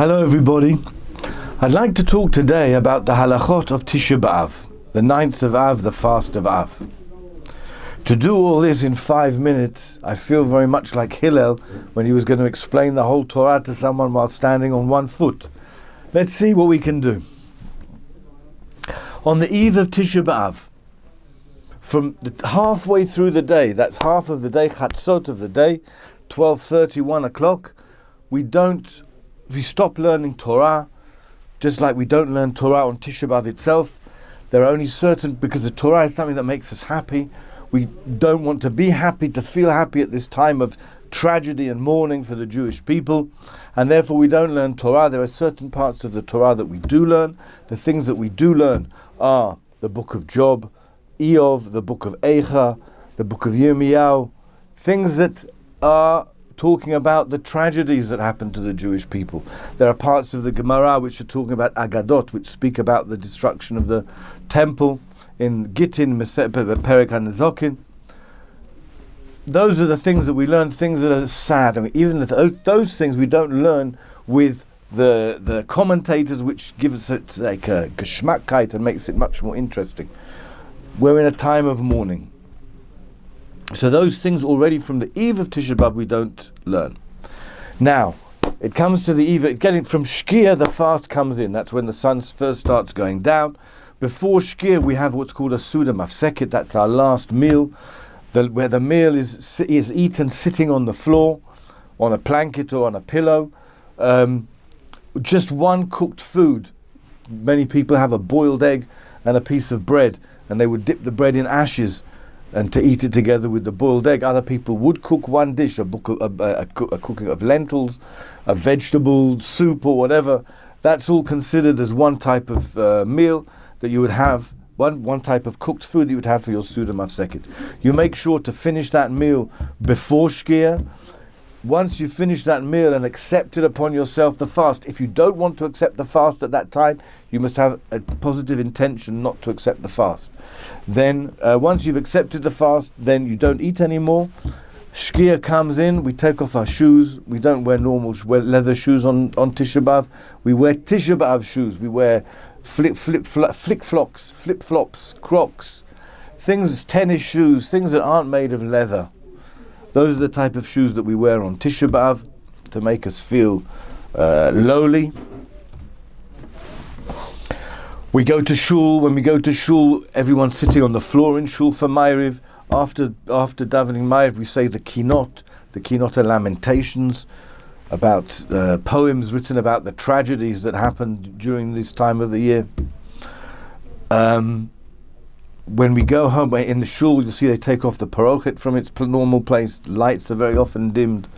Hello everybody. I'd like to talk today about the halachot of Tisha B'Av, the 9th of Av, the fast of Av. To do all this in 5 minutes, I feel very much like Hillel when he was going to explain the whole Torah to someone while standing on one foot. Let's see what we can do. On the eve of Tisha B'Av, from halfway through the day, that's half of the day, chatzot of the day, 12:30, 1 o'clock, we stop learning Torah, just like we don't learn Torah on Tisha B'Av itself. There are only certain, because the Torah is something that makes us happy. We don't want to be happy, to feel happy at this time of tragedy and mourning for the Jewish people, and therefore we don't learn Torah. There are certain parts of the Torah that we do learn. The things that we do learn are the book of Job, Eov, the book of Eicha, the book of Yirmiyahu, things that are talking about the tragedies that happened to the Jewish people. There are parts of the Gemara which are talking about Agadot, which speak about the destruction of the temple in Gittin, Perek HaNezokin. Those are the things that we learn, things that are sad. I mean, even those things we don't learn with the commentators, which gives it like a geschmackkeit and makes it much more interesting. We're in a time of mourning. So those things already from the eve of Tisha B'Av we don't learn. Now, it comes to the eve, getting from Shkia, the fast comes in. That's when the sun first starts going down. Before Shkia, we have what's called a Suda Mafseket. That's our last meal, where the meal is eaten sitting on the floor, on a blanket or on a pillow. Just one cooked food. Many people have a boiled egg and a piece of bread, and they would dip the bread in ashes and to eat it together with the boiled egg. Other people would cook one dish, a cooking of lentils, a vegetable soup or whatever. That's all considered as one type of meal that you would have, one type of cooked food that you would have for your Suda Mafseket. You make sure to finish that meal before Shkia. Once you finish that meal and accept it upon yourself the fast, if you don't want to accept the fast at that time, you must have a positive intention not to accept the fast. Then, once you've accepted the fast, then you don't eat anymore. Shkia comes in, we take off our shoes. We don't wear leather shoes on Tisha B'Av. We wear Tisha B'Av shoes. We wear flip-flops, Crocs, tennis shoes, things that aren't made of leather. Those are the type of shoes that we wear on Tisha B'Av to make us feel lowly. We go to shul. When we go to shul, everyone's sitting on the floor in shul for Ma'ariv. After davening Ma'ariv, we say the kinot. The kinot are lamentations about poems written about the tragedies that happened during this time of the year. When we go home, in the shul, you'll see they take off the parochet from its normal place. Lights are very often dimmed.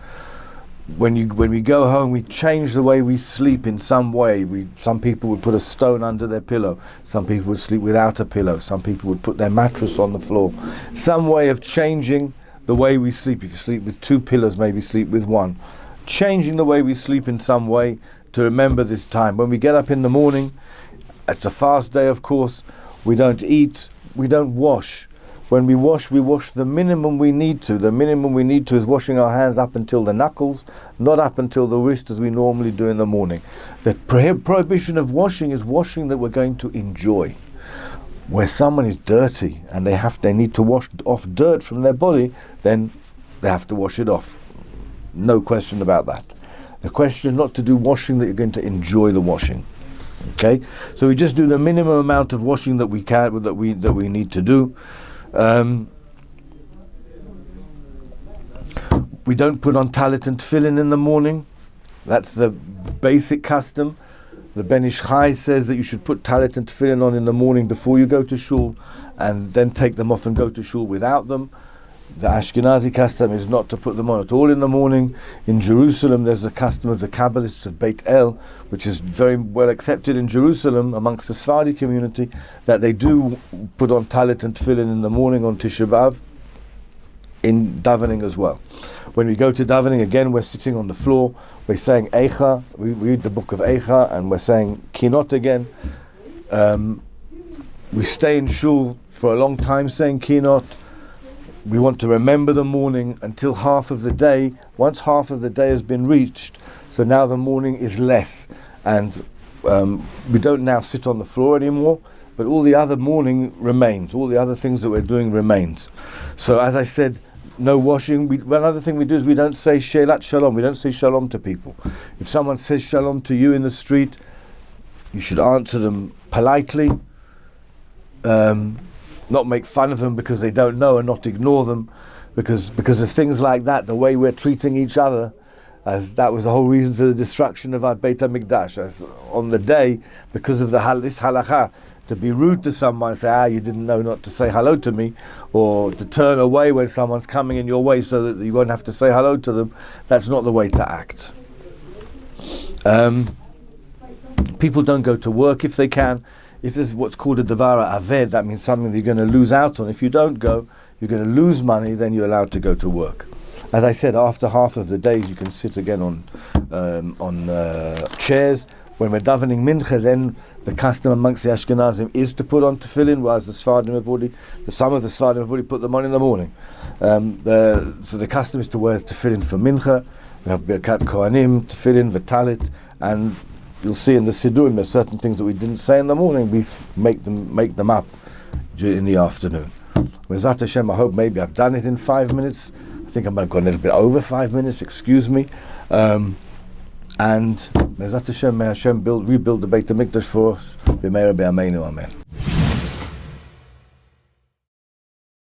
When we go home, we change the way we sleep in some way. Some people would put a stone under their pillow. Some people would sleep without a pillow. Some people would put their mattress on the floor. Some way of changing the way we sleep. If you sleep with 2 pillows, maybe sleep with 1. Changing the way we sleep in some way to remember this time. When we get up in the morning, it's a fast day, of course. We don't eat. We don't wash. When we wash the minimum we need to. The minimum we need to is washing our hands up until the knuckles, not up until the wrist as we normally do in the morning. The prohibition of washing is washing that we're going to enjoy. Where someone is dirty and they need to wash off dirt from their body, then they have to wash it off. No question about that. The question is not to do washing that you're going to enjoy the washing. Okay, so we just do the minimum amount of washing that we can, that we need to do. We don't put on talit and tefillin in the morning. That's the basic custom. The Ben Ish Chai says that you should put talit and tefillin on in the morning before you go to shul, and then take them off and go to shul without them. The Ashkenazi custom is not to put them on at all in the morning. In Jerusalem, there's the custom of the Kabbalists of Beit El, which is very well accepted in Jerusalem amongst the Sephardi community, that they do put on talit and tefillin in the morning on Tisha B'Av, in davening as well. When we go to davening, again, we're sitting on the floor, we're saying Eicha, we read the book of Eicha, and we're saying Kinot again. We stay in shul for a long time saying Kinot. we want to remember the morning until half of the day. Once half of the day has been reached, so now the morning is less, and we don't now sit on the floor anymore, but all the other morning remains. All the other things that we're doing remains. So as I said, no washing. One other thing we do is we don't say Shelat Shalom. We don't say Shalom to people. If someone says Shalom to you in the street, you should answer them politely, not make fun of them because they don't know, and not ignore them, because of things like that, the way we're treating each other, as that was the whole reason for the destruction of our Beit HaMikdash. As on the day, because of this halakha, to be rude to someone and say, you didn't know not to say hello to me, or to turn away when someone's coming in your way so that you won't have to say hello to them, that's not the way to act. People don't go to work if they can. If this is what's called a davar aved, that means something that you're going to lose out on. If you don't go, you're going to lose money, then you're allowed to go to work. As I said, after half of the days you can sit again on chairs. When we're davening mincha, then the custom amongst the Ashkenazim is to put on tefillin, whereas some of the Sfardim have already put them on in the morning. So the custom is to wear tefillin for mincha. We have Birkat Kohanim, tefillin, v'talit, and you'll see in the Sidurim there's certain things that we didn't say in the morning, we make them up in the afternoon. Bezat Hashem, I hope maybe I've done it in 5 minutes. I think I might have gone a little bit over 5 minutes, excuse me. And Bezat Hashem, may Hashem rebuild the Beit HaMikdash for us. B'meira b'yameinu, amen.